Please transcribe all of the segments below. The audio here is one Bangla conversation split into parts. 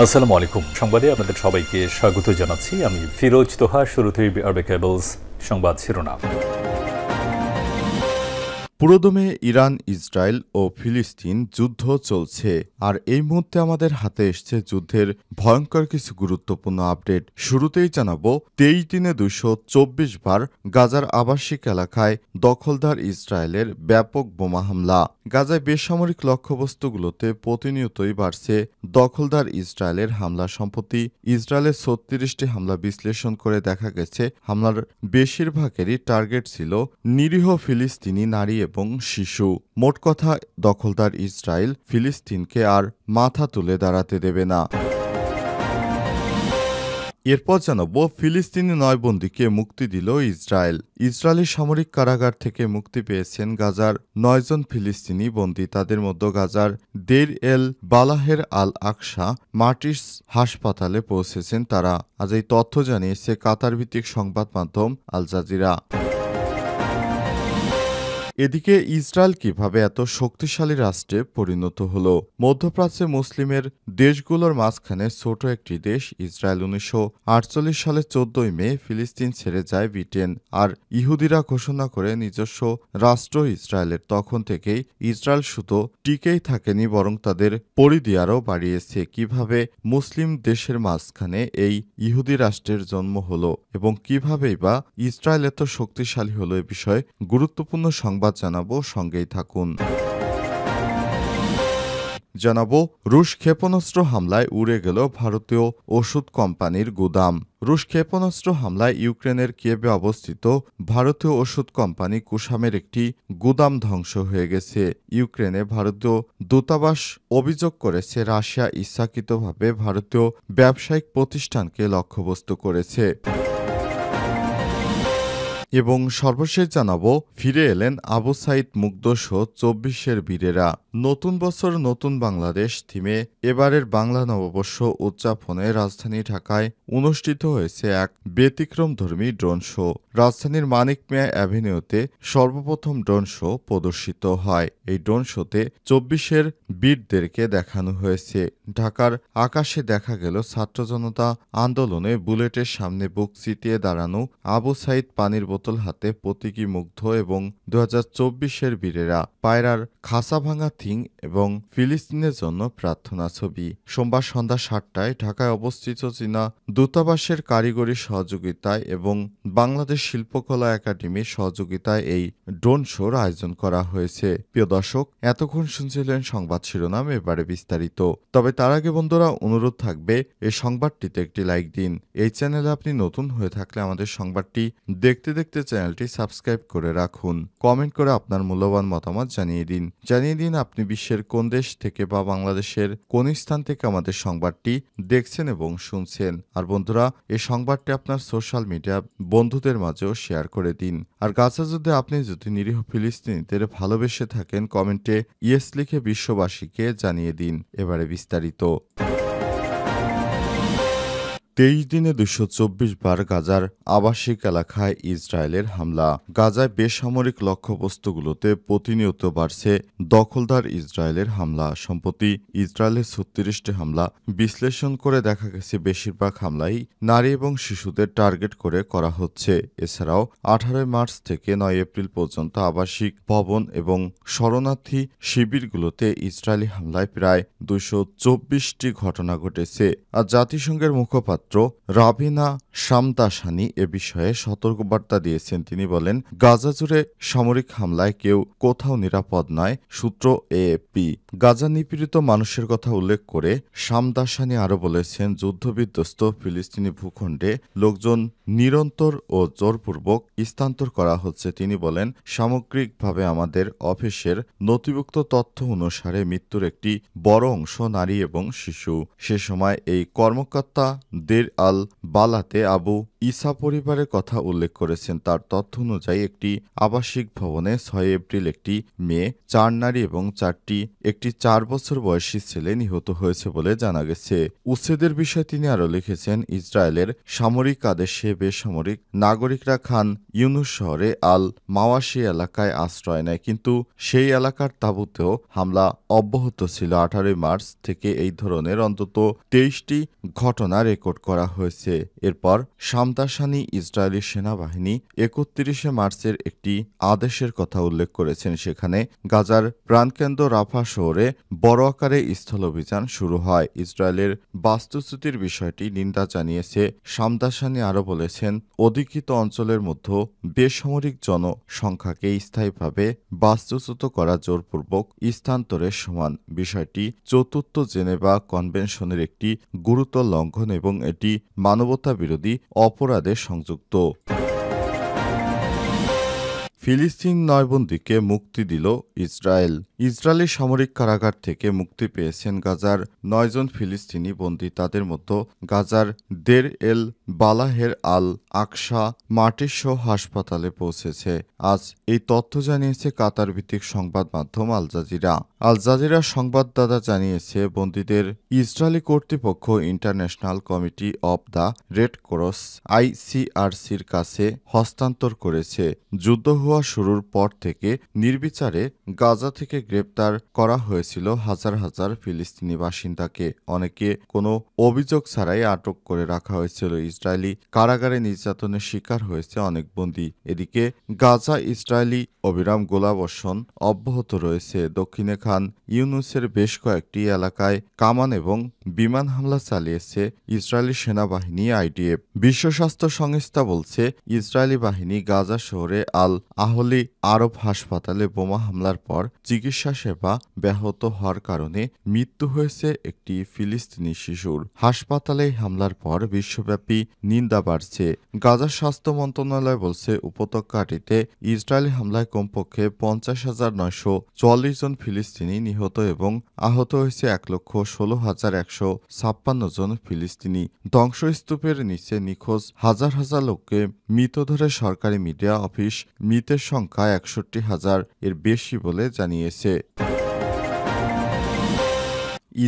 আসসালামু আলাইকুম। সংবাদে আপনাদের সবাইকে স্বাগত জানাচ্ছি। আমি ফিরোজ তোহা। শুরুতেই আরবে কেবলস সংবাদ শিরোনাম। পুরোদমে ইরান, ইসরায়েল ও ফিলিস্তিন যুদ্ধ চলছে, আর এই মুহূর্তে আমাদের হাতে এসছে যুদ্ধের ভয়ঙ্কর কিছু গুরুত্বপূর্ণ আপডেট। শুরুতেই জানাবো 23 দিনে 224 বার গাজার আবাসিক এলাকায় দখলদার ইসরায়েলের ব্যাপক বোমা হামলা। গাজায় বেসামরিক লক্ষ্যবস্তুগুলোতে প্রতিনিয়তই বাড়ছে দখলদার ইসরায়েলের হামলা। সম্প্রতি ইসরায়েলের 36টি হামলা বিশ্লেষণ করে দেখা গেছে হামলার বেশিরভাগেরই টার্গেট ছিল নিরীহ ফিলিস্তিনি নারী এবং শিশু। মোট কথা, দখলদার ইসরায়েল ফিলিস্তিনকে আর মাথা তুলে দাঁড়াতে দেবে না। এরপর জানাবো ফিলিস্তিনি 9 বন্দীকে মুক্তি দিল ইসরায়েল। ইসরায়েলি সামরিক কারাগার থেকে মুক্তি পেয়েছেন গাজার 9 জন ফিলিস্তিনি বন্দী। তাদের মধ্যে গাজার দের এল বালাহের আল আকসা মার্টিস হাসপাতালে পৌঁছেছেন তারা। আজ এই তথ্য জানিয়েছে কাতার ভিত্তিক সংবাদ মাধ্যম আল জাজিরা। এদিকে ইসরায়েল কিভাবে এত শক্তিশালী রাষ্ট্রে পরিণত হলো? মধ্যপ্রাচ্যে মুসলিমের দেশগুলোর মাঝখানে ছোট একটি দেশ ইসরায়েল 1948 সালে 14 মে ফিলিস্তিন ছেড়ে যায় ব্রিটেন, আর ইহুদিরা ঘোষণা করে নিজস্ব রাষ্ট্র ইসরায়েলের। তখন থেকেই ইসরায়েল শুধু টিকেই থাকেনি, বরং তাদের পরিধি আরও বাড়িয়েছে। কিভাবে মুসলিম দেশের মাঝখানে এই ইহুদি রাষ্ট্রের জন্ম হলো এবং কিভাবেই বা ইসরায়েল এত শক্তিশালী হলো, এ বিষয়ে গুরুত্বপূর্ণ সংবাদ জানাবো, সঙ্গেই থাকুন। জানাবো রুশ ক্ষেপণাস্ত্র হামলায় উড়ে গেল ভারতীয় ওষুধ কোম্পানির গুদাম। রুশ ক্ষেপণাস্ত্র হামলায় ইউক্রেনের কিয়েভে অবস্থিত ভারতীয় ওষুধ কোম্পানি কুসামের একটি গুদাম ধ্বংস হয়ে গেছে। ইউক্রেনে ভারতীয় দূতাবাস অভিযোগ করেছে রাশিয়া ইচ্ছাকৃতভাবে ভারতীয় ব্যবসায়িক প্রতিষ্ঠানকে লক্ষ্যবস্তু করেছে। এবং সর্বশেষ জানাবো ফিরে এলেন আবু সাইদ মুগ্ধসহ 24-এর বীরেরা। নতুন বছর নতুন বাংলাদেশ থিমে এবারের বাংলা নববর্ষ উদযাপনে রাজধানী ঢাকায় অনুষ্ঠিত হয়েছে এক ব্যতিক্রমধর্মী ড্রোন শো। রাজধানীর মানিক মিয়া অ্যাভিনিউতে সর্বপ্রথম ড্রোন শো প্রদর্শিত হয়। এই ড্রোন শোতে 24-এর বীরদেরকে দেখানো হয়েছে। ঢাকার আকাশে দেখা গেল ছাত্র জনতা আন্দোলনে বুলেটের সামনে বুক চিতিয়ে দাঁড়ানো আবু সাইদ, পানির বোতল হাতে প্রতীকী মুগ্ধ এবং 2024-এর বীরেরা, পায়রার খাসা ভাঙা থিং এবং ফিলিস্তিনের জন্য প্রার্থনা ছবি। সোমবার সন্ধ্যা 7টায় ঢাকায় অবস্থিত চীনা দূতাবাসের কারিগরি সহযোগিতায় এবং বাংলাদেশ শিল্পকলা একাডেমির সহযোগিতায় এই ড্রোন শোর আয়োজন করা হয়েছে। প্রিয় দর্শক, এতক্ষণ শুনছিলেন সংবাদ শিরোনাম, এবারে বিস্তারিত। তবে তার আগে বন্ধুরা, অনুরোধ থাকবে এই সংবাদটিতে একটি লাইক দিন। এই চ্যানেলে আপনি নতুন হয়ে থাকলে আমাদের সংবাদটি দেখতে দেখতে চ্যানেলটি সাবস্ক্রাইব করে রাখুন। কমেন্ট করে আপনার মূল্যবান মতামত জানিয়ে দিন আপনি বিশ্বের কোন দেশ থেকে বা বাংলাদেশের কোন স্থান থেকে আমাদের সংবাদটি দেখছেন এবং শুনছেন। আর বন্ধুরা, এই সংবাদটি আপনার সোশ্যাল মিডিয়া বন্ধুদের মাঝেও শেয়ার করে দিন। আর গাজা যুদ্ধে আপনি যদি নিরীহ ফিলিস্তিনিদের ভালোবেসে থাকেন, কমেন্টে ইয়েস লিখে বিশ্ববাসীকে জানিয়ে দিন। এবারে বিস্তারিত। 23 দিনে 224 বার গাজার আবাসিক এলাকায় ইসরায়েলের হামলা। গাজায় বেসামরিক লক্ষ্যবস্তুগুলোতে প্রতিনিয়ত বাড়ছে দখলদার ইসরায়েলের হামলা। সম্প্রতি ইসরায়েলের 36টি হামলা বিশ্লেষণ করে দেখা গেছে বেশিরভাগ হামলাই নারী এবং শিশুদের টার্গেট করে করা হচ্ছে। এছাড়াও 18 মার্চ থেকে 9 এপ্রিল পর্যন্ত আবাসিক ভবন এবং শরণার্থী শিবিরগুলোতে ইসরায়েলি হামলায় প্রায় 224টি ঘটনা ঘটেছে। আর জাতিসংঘের মুখপাত্র রাবিনা শামদাসানি এ বিষয়ে সতর্কবার্তা দিয়েছেন। তিনি বলেন, গাজা জুড়ে সামরিক হামলায় কেউ কোথাও নিরাপদ নয়। সূত্র এএফপি। গাজা নিপীড়িত মানুষের কথা উল্লেখ করে শামদাসানি আরও বলেছেন, যুদ্ধবিধ্বস্ত ফিলিস্তিনি ভূখণ্ডে লোকজন নিরন্তর ও জোরপূর্বক স্থানান্তর করা হচ্ছে। তিনি বলেন, সামগ্রিকভাবে আমাদের অফিসের নথিভুক্ত তথ্য অনুসারে মৃত্যুর একটি বড় অংশ নারী এবং শিশু। সে সময় এই কর্মকর্তা দের আল বালাতে আবু ইসা পরিবারের কথা উল্লেখ করেছেন। তার তথ্য অনুযায়ী একটি আবাসিক ভবনে ৬ এপ্রিল একটি মেয়ে, ৪ নারী এবং একটি ৪ বছর বয়সী ছেলে নিহত হয়েছে বলে জানা গেছে। উচ্ছেদের বিষয়ে তিনি আরও লিখেছেন, ইসরায়েলের সামরিক আদেশে বেসামরিক নাগরিকরা খান ইউনুস শহরে আল মাওয়াশি এলাকায় আশ্রয় নেয়, কিন্তু সেই এলাকার তাঁবুতেও হামলা অব্যাহত ছিল। ১৮ মার্চ থেকে এই ধরনের অন্তত ২৩টি ঘটনা রেকর্ড করা হয়েছে। এরপর সামদাসানি ইসরায়েলি সেনাবাহিনী ৩১ মার্চের একটি আদেশের কথা উল্লেখ করেছেন। সেখানে গাজার প্রাণকেন্দ্র রাফা শহরে বড় আকারে স্থল অভিযান শুরু হয়। ইসরায়েলের বাস্তুচ্যুতির বিষয়টি নিন্দা জানিয়েছে সামদাসানি। আরও বলেছেন, অধিকৃত অঞ্চলের মধ্যে বেসামরিক জনসংখ্যাকে স্থায়ীভাবে বাস্তুচ্যুত করা জোরপূর্বক স্থানান্তরের সমান। বিষয়টি চতুর্থ জেনেভা কনভেনশনের একটি গুরুতর লঙ্ঘন এবং এটি মানবতাবিরোধী অপরাধে সংযুক্ত। ফিলিস্তিন নয়বন্দীকে মুক্তি দিল ইসরায়েল। ইসরায়েলি সামরিক কারাগার থেকে মুক্তি পেয়েছেন গাজার ৯ জন ফিলিস্তিনি বন্দী। তাদের মধ্যে গাজার দের এল বালাহের আল আকসা মাটিসহ হাসপাতালে পৌঁছেছে। আজ এই তথ্য জানিয়েছে কাতার ভিত্তিক সংবাদ মাধ্যম আল জাজিরা। আল জাজিরা সংবাদদাতা জানিয়েছে, বন্দীদের ইসরায়েলি কর্তৃপক্ষ International Committee of the Red Cross ICRCর কাছে হস্তান্তর করেছে। যুদ্ধ হওয়া শুরুর পর থেকে নির্বিচারে গাজা থেকে গ্রেপ্তার করা হয়েছিল হাজার হাজার ফিলিস্তিনি বাসিন্দাকে। অনেকে কোনো অভিযোগ ছাড়াই আটক করে রাখা হয়েছিল। ইসরায়েলি কারাগারে নির্যাতনের শিকার হয়েছে অনেক বন্দী। এদিকে গাজা ইসরায়েলি অবিরাম গোলাবর্ষণ অব্যাহত রয়েছে। দক্ষিণে খান ইউনুসের বেশ কয়েকটি এলাকায় কামান এবং বিমান হামলা চালিয়েছে ইসরায়েলি সেনাবাহিনী IDF। বিশ্ব স্বাস্থ্য সংস্থা বলছে, ইসরায়েলি বাহিনী গাজা শহরে আল আহলি আরব হাসপাতালে বোমা হামলার পর চিকিৎসা সেবা ব্যাহত হওয়ার কারণে মৃত্যু হয়েছে একটি ফিলিস্তিনি শিশুর। হাসপাতালে হামলার পর বিশ্বব্যাপী নিন্দা বাড়ছে। গাজার স্বাস্থ্য মন্ত্রণালয় বলছে, উপত্যকাটিতে ইসরায়েলি হামলায় কমপক্ষে ৫০,৯৪৪ জন ফিলিস্তিনি নিহত এবং আহত হয়েছে ১,১৬,১৫৬ জন ফিলিস্তিনি। ধ্বংসস্তূপের নিচে নিখোঁজ হাজার হাজার লোককে মৃত ধরে সরকারি মিডিয়া অফিস মৃতের সংখ্যা ৬১,০০০ এর বেশি বলে জানিয়েছে।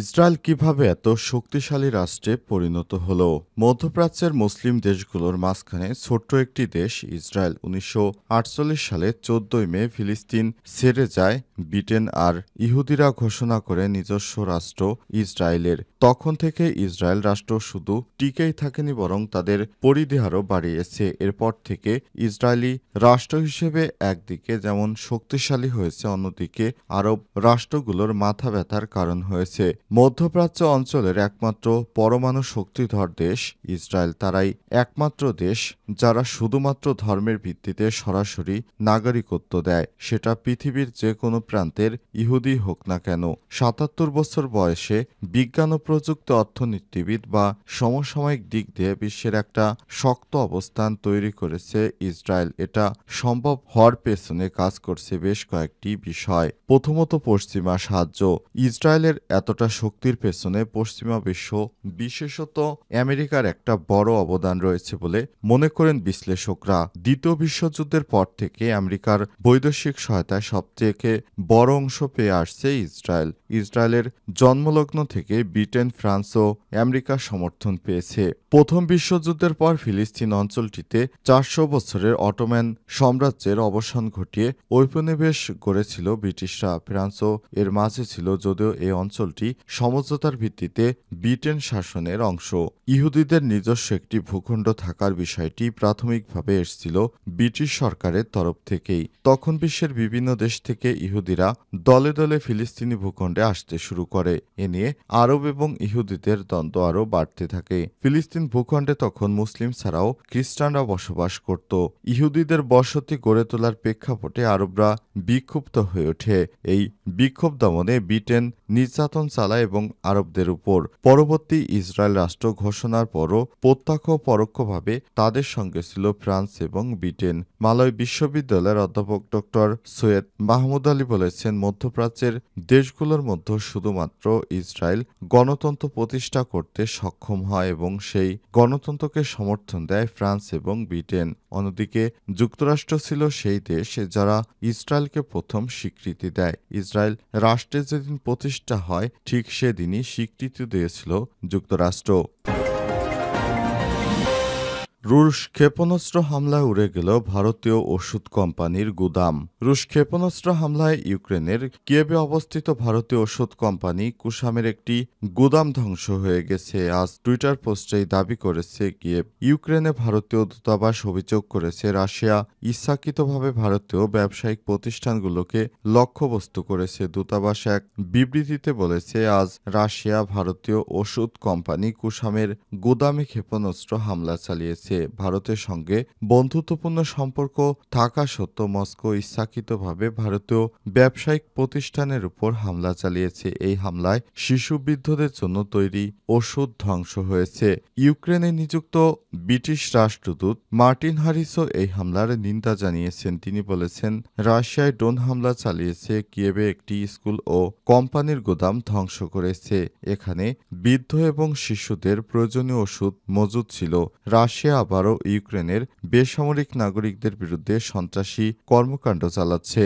ইসরায়েল কিভাবে এত শক্তিশালী রাষ্ট্রে পরিণত হল? মধ্যপ্রাচ্যের মুসলিম দেশগুলোর মাঝখানে ছোট্ট একটি দেশ ইসরায়েল ১৯৪৮ সালে ১৪ মে ফিলিস্তিন ছেড়ে যায় ব্রিটেন আর ইহুদিরা ঘোষণা করে নিজস্ব রাষ্ট্র ইসরায়েলের। তখন থেকে ইসরায়েল রাষ্ট্র শুধু টিকেই থাকেনি, বরং তাদের পরিধি আরও বাড়িয়েছে। এরপর থেকে ইসরায়েলি রাষ্ট্র হিসেবে একদিকে যেমন শক্তিশালী হয়েছে, অন্যদিকে আরব রাষ্ট্রগুলোর মাথা ব্যথার কারণ হয়েছে। মধ্যপ্রাচ্য অঞ্চলের একমাত্র পরমাণু শক্তিধর দেশ ইসরায়েল। তারাই একমাত্র দেশ যারা শুধুমাত্র ধর্মের ভিত্তিতে সরাসরি নাগরিকত্ব দেয়, সেটা পৃথিবীর যে কোনো প্রান্তের ইহুদি হোক না কেন। ৭৭ বছর বয়সে বিজ্ঞান ও প্রযুক্তি, অর্থনীতিবিদ বা সমসাময়িক দিক দিয়ে বিশ্বের একটা শক্ত অবস্থান তৈরি করেছে ইসরায়েল। এটা সম্ভব হওয়ার পেছনে কাজ করছে বেশ কয়েকটি বিষয়। প্রথমত, পশ্চিমা সাহায্য। ইসরায়েলের এতটা শক্তির পেছনে পশ্চিমা বিশ্ব, বিশেষত আমেরিকার একটা বড় অবদান রয়েছে বলে মনে করেন বিশ্লেষকরা। দ্বিতীয় বিশ্বযুদ্ধের পর থেকে আমেরিকার বৈদেশিক সহায়তায় সবথেকে বড় অংশ পেয়ে আসছে ইসরায়েল। ইসরায়েলের জন্মলগ্ন থেকে ব্রিটেন, ফ্রান্স ও আমেরিকার সমর্থন পেয়েছে। প্রথম বিশ্বযুদ্ধের পর ফিলিস্তিন অঞ্চলটিতে ৪০০ বছরের অটোম্যান সাম্রাজ্যের অবসান ঘটিয়ে ঔপনিবেশ গড়েছিল ব্রিটিশরা। ফ্রান্সও এর মাঝে ছিল, যদিও এই অঞ্চলটি সমঝোতার ভিত্তিতে ব্রিটেন শাসনের অংশ। ইহুদিদের নিজস্ব একটি ভূখণ্ড থাকার বিষয়টি প্রাথমিকভাবে এসেছিল ব্রিটিশ সরকারের তরফ থেকেই। তখন বিশ্বের বিভিন্ন দেশ থেকে ইহুদিরা দলে দলে ফিলিস্তিনি ভূখণ্ডে আসতে শুরু করে। এ নিয়ে আরব এবং ইহুদিদের দ্বন্দ্ব আরও বাড়তে থাকে। ফিলিস্তিন ভূখণ্ডে তখন মুসলিম ছাড়াও খ্রিস্টানরা বসবাস করত। ইহুদিদের বসতি গড়ে তোলার প্রেক্ষাপটে আরবরা বিক্ষুব্ধ হয়ে ওঠে। এই বিক্ষোভ দমনে ব্রিটেন নির্যাতন চালায় এবং আরবদের উপর। পরবর্তী ইসরায়েল রাষ্ট্র ঘোষণার পরও প্রত্যক্ষ পরোক্ষভাবে তাদের সঙ্গে ছিল ফ্রান্স এবং ব্রিটেন। মালয় বিশ্ববিদ্যালয়ের অধ্যাপক ডক্টর সৈয়দ মাহমুদ আলী বলেছেন, মধ্যপ্রাচ্যের দেশগুলোর মধ্যে শুধুমাত্র ইসরায়েল গণতন্ত্র প্রতিষ্ঠা করতে সক্ষম হয় এবং সেই গণতন্ত্রকে সমর্থন দেয় ফ্রান্স এবং ব্রিটেন। অন্যদিকে যুক্তরাষ্ট্র ছিল সেই দেশ যারা ইসরায়েলকে প্রথম স্বীকৃতি দেয়। ইসরায়েল রাষ্ট্রের যেদিন প্রতিষ্ঠা হয় ঠিক সেদিনই স্বীকৃতি দিয়েছিল যুক্তরাষ্ট্র। রুশ ক্ষেপণাস্ত্র হামলায় উড়ে গেল ভারতীয় ওষুধ কোম্পানির গুদাম। রুশ ক্ষেপণাস্ত্র হামলায় ইউক্রেনের কিয়েভে অবস্থিত ভারতীয় ওষুধ কোম্পানি কুসামের একটি গুদাম ধ্বংস হয়ে গেছে। আজ টুইটার পোস্টেই দাবি করেছে কিয়েভ। ইউক্রেনে ভারতীয় দূতাবাস অভিযোগ করেছে রাশিয়া ইচ্ছাকৃতভাবে ভারতীয় ব্যবসায়িক প্রতিষ্ঠানগুলোকে লক্ষ্যবস্তু করেছে। দূতাবাস এক বিবৃতিতে বলেছে, আজ রাশিয়া ভারতীয় ওষুধ কোম্পানি কুসামের গুদামে ক্ষেপণাস্ত্র হামলা চালিয়েছে। ভারতের সঙ্গে বন্ধুত্বপূর্ণ সম্পর্ক থাকা সত্ত্বেও মস্কো ইচ্ছাকৃতভাবে ভারতীয় ব্যবসায়িক প্রতিষ্ঠানের উপর হামলা চালিয়েছে। এই হামলায় শিশু বৃদ্ধদের জন্য তৈরি ওষুধ ধ্বংস হয়েছে। ইউক্রেনে নিযুক্ত ব্রিটিশ রাষ্ট্রদূত মার্টিন হ্যারিসও এই হামলার নিন্দা জানিয়েছেন। তিনি বলেছেন, রাশিয়ায় ড্রোন হামলা চালিয়েছে, কিয়েভে একটি স্কুল ও কোম্পানির গোদাম ধ্বংস করেছে। এখানে বৃদ্ধ এবং শিশুদের প্রয়োজনীয় ওষুধ মজুদ ছিল। রাশিয়া আবারও ইউক্রেনের বেসামরিক নাগরিকদের বিরুদ্ধে সন্ত্রাসী কর্মকাণ্ড চালাচ্ছে।